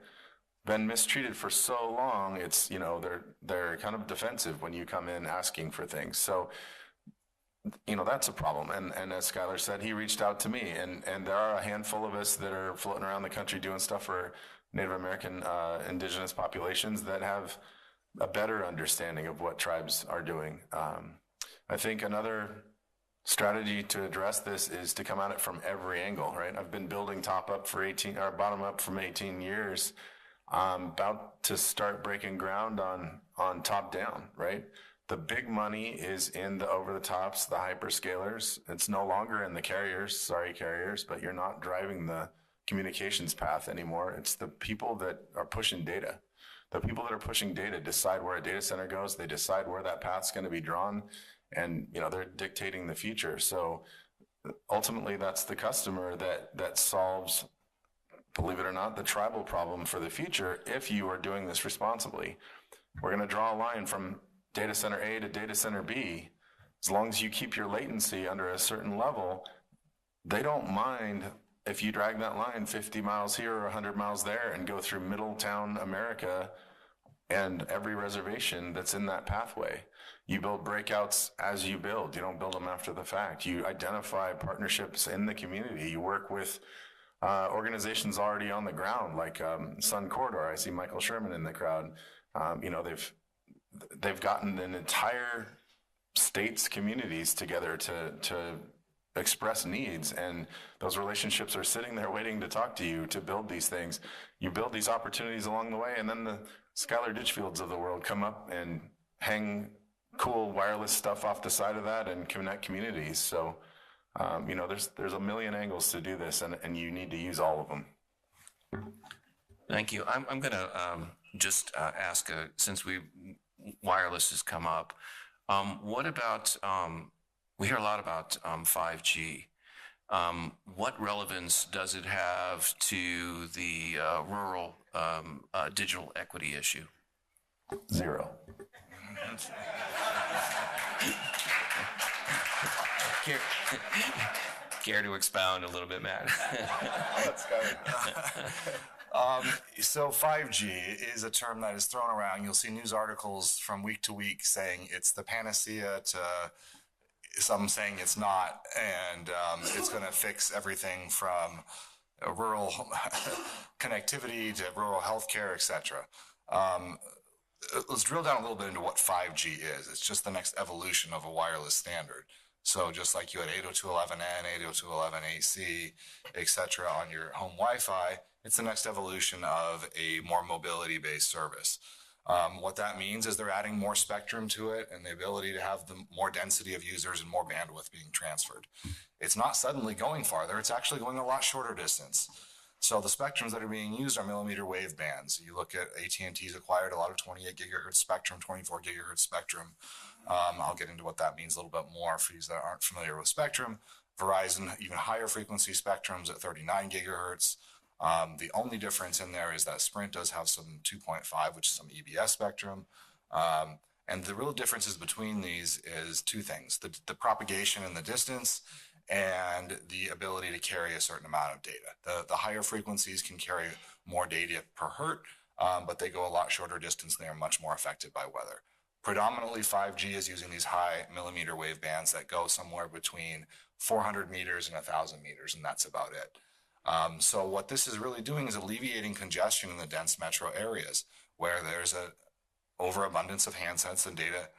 Been mistreated for so long, it's, they're kind of defensive when you come in asking for things. So that's a problem. And as Skyler said, he reached out to me, and there are a handful of us that are floating around the country doing stuff for Native American indigenous populations that have a better understanding of what tribes are doing. I think another strategy to address this is to come at it from every angle, right? I've been building top up for 18 or bottom up from 18 years. I'm about to start breaking ground on top down, right? The big money is in the over the tops, the hyperscalers. It's no longer in the carriers. Sorry, carriers, but you're not driving the communications path anymore. It's the people that are pushing data. The people that are pushing data decide where a data center goes. They decide where that path's going to be drawn, and they're dictating the future. So ultimately, that's the customer that solves, believe it or not, the tribal problem for the future if you are doing this responsibly. We're going to draw a line from data center A to data center B. As long as you keep your latency under a certain level, they don't mind if you drag that line 50 miles here or 100 miles there and go through Middletown, America, and every reservation that's in that pathway. You build breakouts as you build. You don't build them after the fact. You identify partnerships in the community. You work with organizations already on the ground, like Sunne Corridor. I see Michael Sherman in the crowd. They've gotten an entire state's communities together to express needs, and those relationships are sitting there waiting to talk to you to build these things. You build these opportunities along the way, and then the Skyler Ditchfields of the world come up and hang cool wireless stuff off the side of that and connect communities. So, there's a million angles to do this, and you need to use all of them. Thank you. I'm going to just ask, since wireless has come up, what about, we hear a lot about 5G. What relevance does it have to the rural digital equity issue? Zero. Care to expound a little bit, Matt? So 5G is a term that is thrown around. You'll see news articles from week to week saying it's the panacea to some saying it's not, and it's going to fix everything from rural connectivity to rural healthcare, etc. Let's drill down a little bit into what 5G is. It's just the next evolution of a wireless standard. So just like you had 802.11n, 802.11ac, etc. on your home Wi-Fi, it's the next evolution of a more mobility-based service. What that means is they're adding more spectrum to it and the ability to have the more density of users and more bandwidth being transferred. It's not suddenly going farther. It's actually going a lot shorter distance. So the spectrums that are being used are millimeter wave bands. You look at AT&T's acquired a lot of 28 gigahertz spectrum, 24 gigahertz spectrum. I'll get into what that means a little bit more for you that aren't familiar with spectrum. Verizon, even higher frequency spectrums at 39 gigahertz. The only difference in there is that Sprint does have some 2.5, which is some EBS spectrum. And the real differences between these is two things, the propagation and the distance, and the ability to carry a certain amount of data. The higher frequencies can carry more data per hertz, but they go a lot shorter distance and they are much more affected by weather. Predominantly 5G is using these high millimeter wave bands that go somewhere between 400 meters and 1,000 meters, and that's about it. So what this is really doing is alleviating congestion in the dense metro areas where there's a overabundance of handsets and data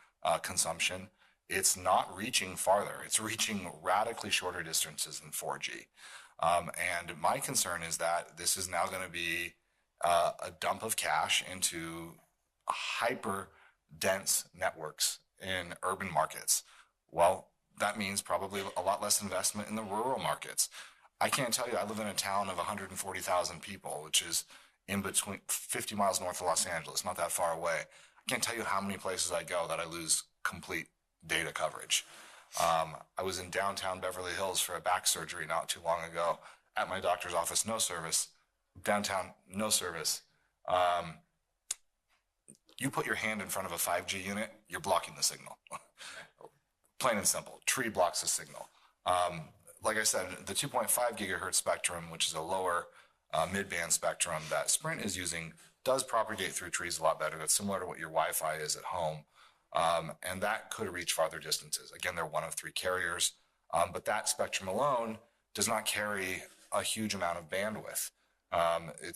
consumption. It's not reaching farther. It's reaching radically shorter distances than 4G. And my concern is that this is now going to be a dump of cash into hyper dense networks in urban markets. Well, that means probably a lot less investment in the rural markets. I can't tell you, I live in a town of 140,000 people, which is in between 50 miles north of Los Angeles, not that far away. I can't tell you how many places I go that I lose complete data coverage. I was in downtown Beverly Hills for a back surgery not too long ago. At my doctor's office, no service. Downtown, no service. You put your hand in front of a 5G unit, you're blocking the signal. Plain and simple. Tree blocks the signal. Like I said, the 2.5 gigahertz spectrum, which is a lower mid-band spectrum that Sprint is using, does propagate through trees a lot better. That's similar to what your Wi-Fi is at home. And that could reach farther distances. Again, they're one of 3 carriers, but that spectrum alone does not carry a huge amount of bandwidth.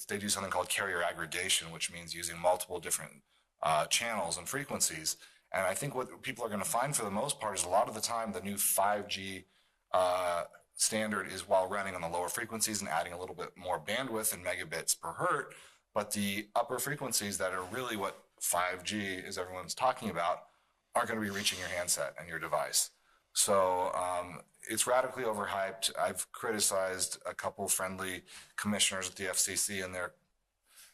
They do something called carrier aggregation, which means using multiple different channels and frequencies. And I think what people are going to find for the most part is a lot of the time the new 5G standard is while running on the lower frequencies and adding a little bit more bandwidth in megabits per hertz. But the upper frequencies that are really what 5G is everyone's talking about aren't going to be reaching your handset and your device. So it's radically overhyped. I've criticized a couple friendly commissioners at the FCC and their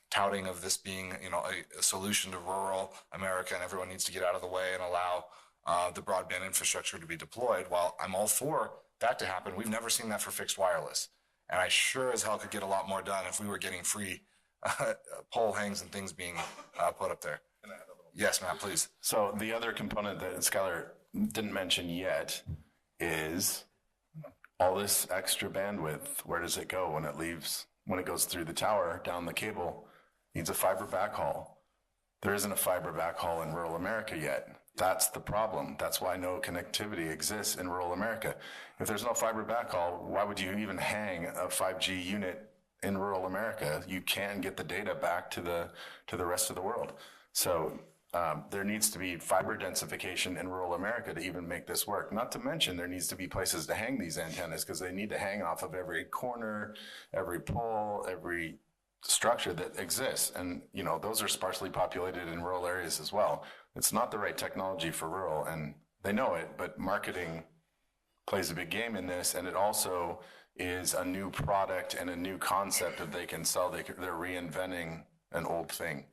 touting of this being, a solution to rural America, and everyone needs to get out of the way and allow the broadband infrastructure to be deployed. While I'm all for that to happen, we've never seen that for fixed wireless. And I sure as hell could get a lot more done if we were getting free pole hangs and things being put up there. Yes, Matt, please. So the other component that Skyler didn't mention yet is all this extra bandwidth. Where does it go when it goes through the tower, down the cable? Needs a fiber backhaul. There isn't a fiber backhaul in rural America yet. That's the problem. That's why no connectivity exists in rural America. If there's no fiber backhaul, why would you even hang a 5G unit in rural America? You can get the data back to the rest of the world. So there needs to be fiber densification in rural America to even make this work. Not to mention there needs to be places to hang these antennas because they need to hang off of every corner, every pole, every structure that exists. And, those are sparsely populated in rural areas as well. It's not the right technology for rural, and they know it, but marketing plays a big game in this. And it also is a new product and a new concept that they can sell. They're reinventing an old thing.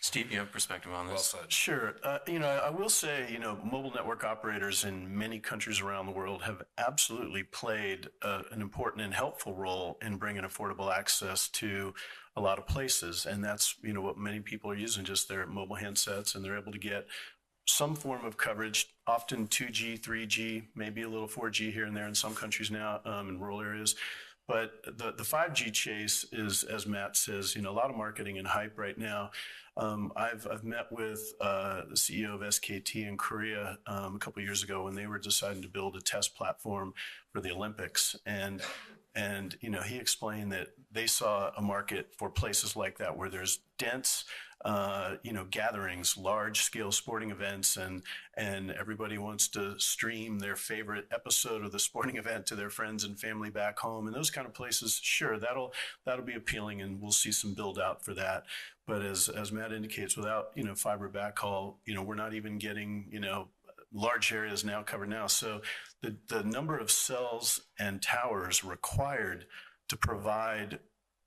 Steve, you have perspective on this? Well said. Sure. I will say, mobile network operators in many countries around the world have absolutely played an important and helpful role in bringing affordable access to a lot of places. And that's, what many people are using, just their mobile handsets, and they're able to get some form of coverage, often 2G, 3G, maybe a little 4G here and there in some countries now in rural areas. But the 5G chase is, as Matt says, a lot of marketing and hype right now. I've met with the CEO of SKT in Korea a couple of years ago when they were deciding to build a test platform for the Olympics, and he explained that they saw a market for places like that where there's dense gatherings, large scale sporting events, and everybody wants to stream their favorite episode of the sporting event to their friends and family back home. And those kind of places, sure, that'll be appealing, and we'll see some build out for that. But as Matt indicates, without, fiber backhaul, we're not even getting, large areas now covered now. So the number of cells and towers required to provide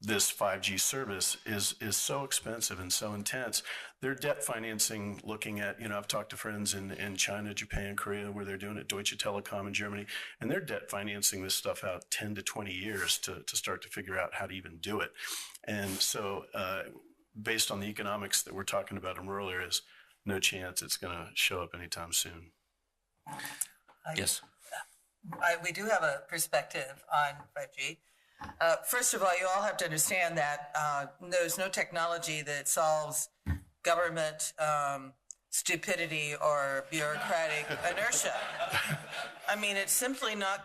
this 5G service is so expensive and so intense. Their debt financing, looking at, I've talked to friends in China, Japan, Korea, where they're doing it, Deutsche Telekom in Germany, and they're debt financing this stuff out 10 to 20 years to start to figure out how to even do it. And so based on the economics that we're talking about in rural areas, no chance it's going to show up anytime soon. Yes. We do have a perspective on 5G. First of all, you all have to understand that there's no technology that solves government stupidity or bureaucratic inertia. I mean, it's simply not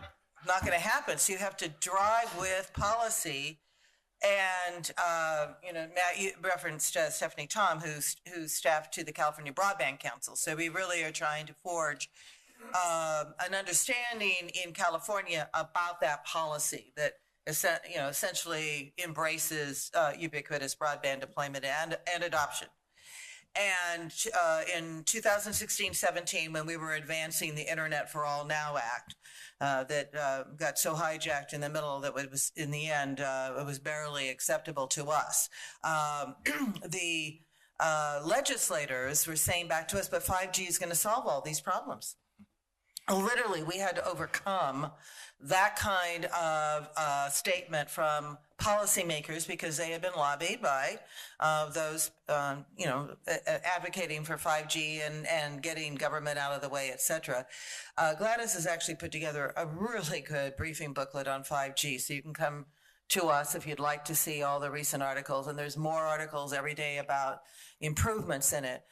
going to happen. So you have to drive with policy. And, Matt, you referenced Stephanie Tom, who's staff to the California Broadband Council. So we really are trying to forge an understanding in California about that policy that essentially embraces ubiquitous broadband deployment and adoption. And in 2016-17, when we were advancing the Internet for All Now Act, that got so hijacked in the middle that it was, in the end, it was barely acceptable to us. The legislators were saying back to us, but 5G is going to solve all these problems. Literally, we had to overcome that kind of statement from policymakers because they had been lobbied by those, advocating for 5G and getting government out of the way, et cetera. Gladys has actually put together a really good briefing booklet on 5G, so you can come to us if you'd like to see all the recent articles, and there's more articles every day about improvements in it.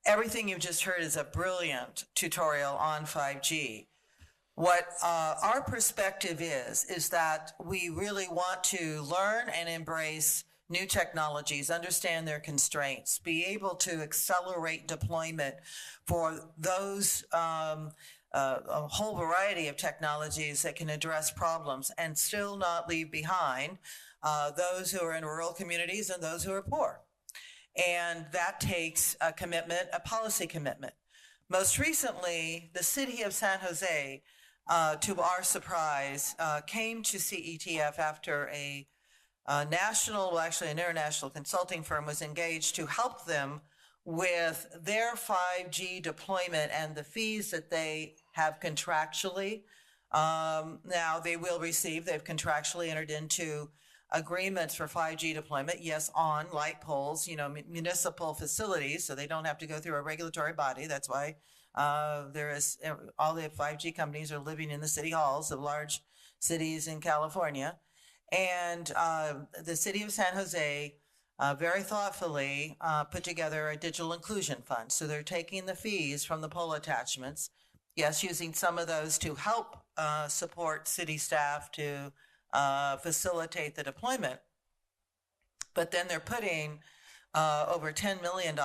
everything you've just heard is a brilliant tutorial on 5G. What our perspective is that we really want to learn and embrace new technologies, understand their constraints, be able to accelerate deployment for those a whole variety of technologies that can address problems and still not leave behind those who are in rural communities and those who are poor. And that takes a commitment, a policy commitment. Most recently, the city of San Jose, to our surprise, came to CETF after a national, well, actually an international consulting firm was engaged to help them with their 5G deployment and the fees that they have contractually. Now they will receive, they've contractually entered into agreements for 5G deployment, yes, on light poles, municipal facilities, so they don't have to go through a regulatory body. That's why there is, all the 5G companies are living in the city halls of large cities in California. And the city of San Jose very thoughtfully put together a digital inclusion fund. So they're taking the fees from the pole attachments, yes, using some of those to help support city staff to facilitate the deployment. But then they're putting over $10 million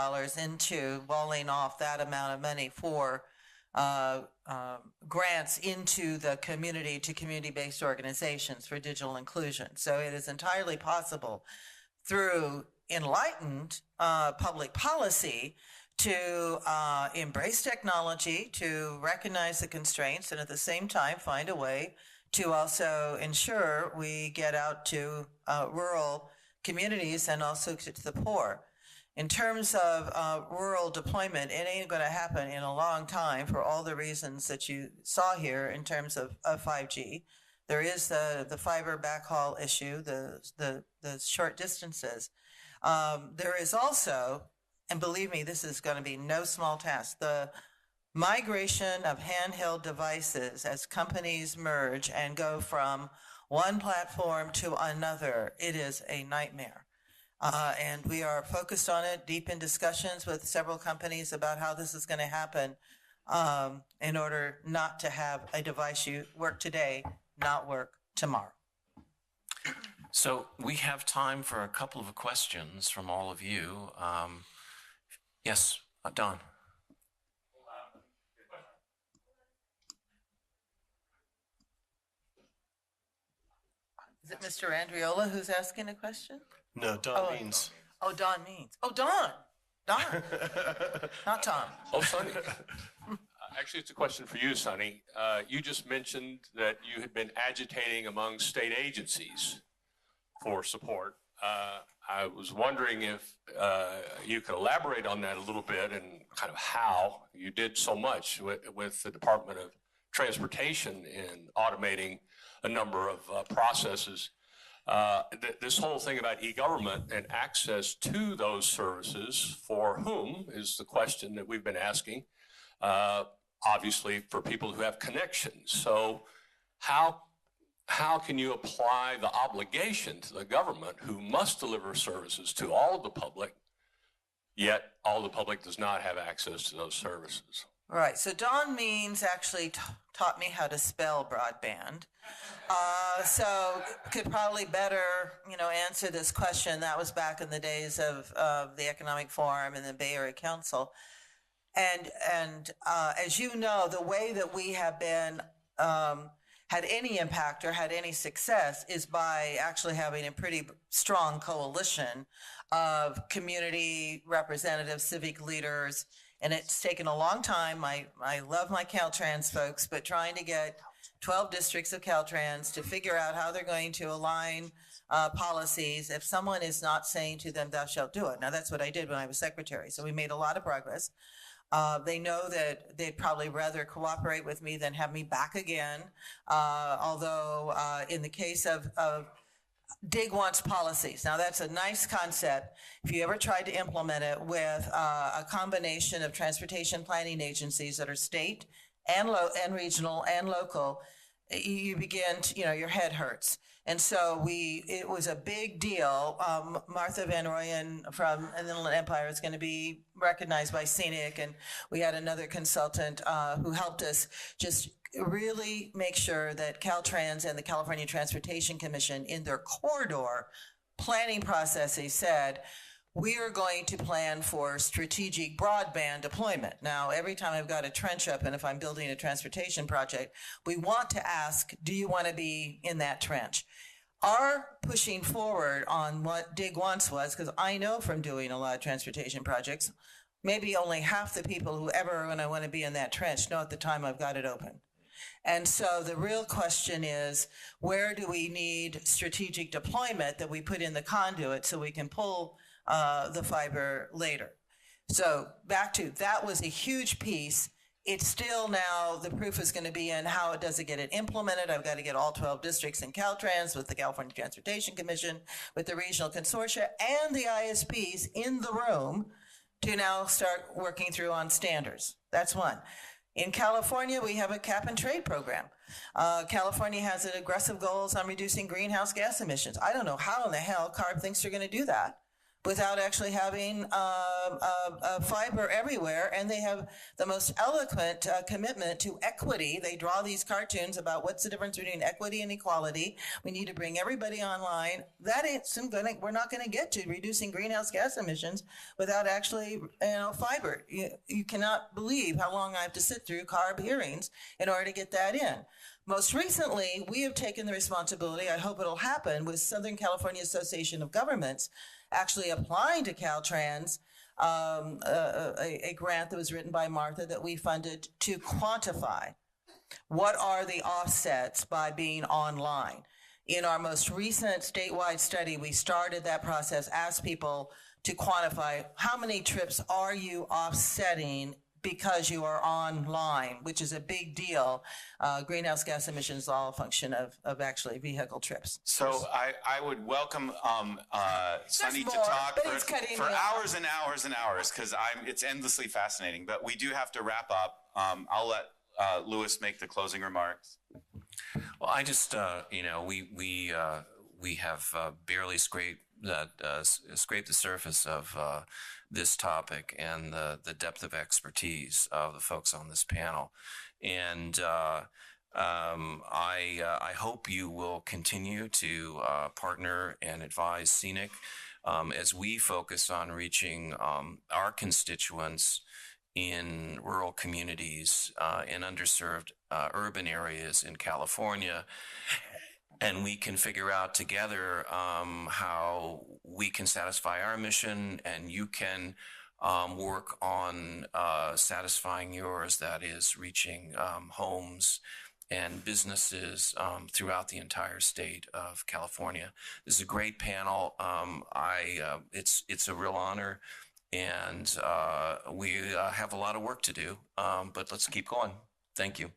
into walling off that amount of money for grants into the community to community-based organizations for digital inclusion. So it is entirely possible through enlightened public policy to embrace technology, to recognize the constraints, and at the same time find a way to also ensure we get out to rural communities and also to the poor. In terms of rural deployment, it ain't going to happen in a long time for all the reasons that you saw here in terms of 5G. There is the fiber backhaul issue, the short distances. There is also, and believe me, this is going to be no small task, the migration of handheld devices as companies merge and go from one platform to another. It is a nightmare. And we are focused on it, deep in discussions with several companies about how this is going to happen in order not to have a device you work today, not work tomorrow. So we have time for a couple of questions from all of you. Yes, Don. Is it Mr. Andriola who's asking a question? No, Don Means. Oh, Don Means. Oh, Don. Don. Not Tom. Oh, Sunny. Actually, it's a question for you, Sunny. You just mentioned that you had been agitating among state agencies for support. I was wondering if you could elaborate on that a little bit and kind of how you did so much with the Department of Transportation in automating a number of processes. This whole thing about e-government and access to those services for whom is the question that we've been asking, obviously for people who have connections. So how can you apply the obligation to the government who must deliver services to all of the public, yet all the public does not have access to those services? Right. So Don Means actually taught me how to spell broadband. So could probably better, answer this question. That was back in the days of the Economic Forum and the Bay Area Council. And as you know, the way that we have been had any impact or had any success is by actually having a pretty strong coalition of community representatives, civic leaders. And it's taken a long time. I love my Caltrans folks, but trying to get 12 districts of Caltrans to figure out how they're going to align policies if someone is not saying to them, thou shalt do it. Now, that's what I did when I was secretary. So we made a lot of progress. They know that they'd probably rather cooperate with me than have me back again. Although in the case of DIG wants policies. Now, that's a nice concept. If you ever tried to implement it with a combination of transportation planning agencies that are state and regional and local, you begin to, your head hurts. And so it was a big deal. Martha Van Royen from the Inland Empire is going to be recognized by CENIC. And we had another consultant who helped us just really make sure that Caltrans and the California Transportation Commission in their corridor planning processes said, we are going to plan for strategic broadband deployment. Now, every time I've got a trench up and if I'm building a transportation project, we want to ask, do you want to be in that trench? Our pushing forward on what DIG once was, because I know from doing a lot of transportation projects, maybe only half the people who ever are going to want to be in that trench know at the time I've got it open. And so the real question is, where do we need strategic deployment that we put in the conduit so we can pull the fiber later? So back to, that was a huge piece. It's still now, the proof is going to be in how does it get it implemented. I've got to get all 12 districts in Caltrans with the California Transportation Commission, with the regional consortia and the ISPs in the room to now start working through on standards. That's one. In California, we have a cap and trade program. California has aggressive goals on reducing greenhouse gas emissions. I don't know how in the hell CARB thinks they're going to do that without actually having fiber everywhere. And they have the most eloquent commitment to equity. They draw these cartoons about what's the difference between equity and equality. We need to bring everybody online. That isn't going to, we're not going to get to reducing greenhouse gas emissions without actually, fiber. You cannot believe how long I have to sit through CARB hearings in order to get that in. Most recently, we have taken the responsibility, I hope it'll happen, with Southern California Association of Governments actually applying to Caltrans a grant that was written by Martha that we funded to quantify what are the offsets by being online. In our most recent statewide study, we started that process, asked people to quantify how many trips are you offsetting because you are online, which is a big deal. Greenhouse gas emissions is all a function of actually vehicle trips. So I would welcome Sunne to more, talk but it's cutting for me off. hours and hours and hours because it's endlessly fascinating. But we do have to wrap up. I'll let Louis make the closing remarks. Well, I just, we have barely scraped the surface of this topic and the depth of expertise of the folks on this panel. And I hope you will continue to partner and advise CENIC as we focus on reaching our constituents in rural communities in underserved urban areas in California. And we can figure out together how we can satisfy our mission, and you can work on satisfying yours, that is reaching homes and businesses throughout the entire state of California. This is a great panel. It's a real honor, and we have a lot of work to do, but let's keep going. Thank you.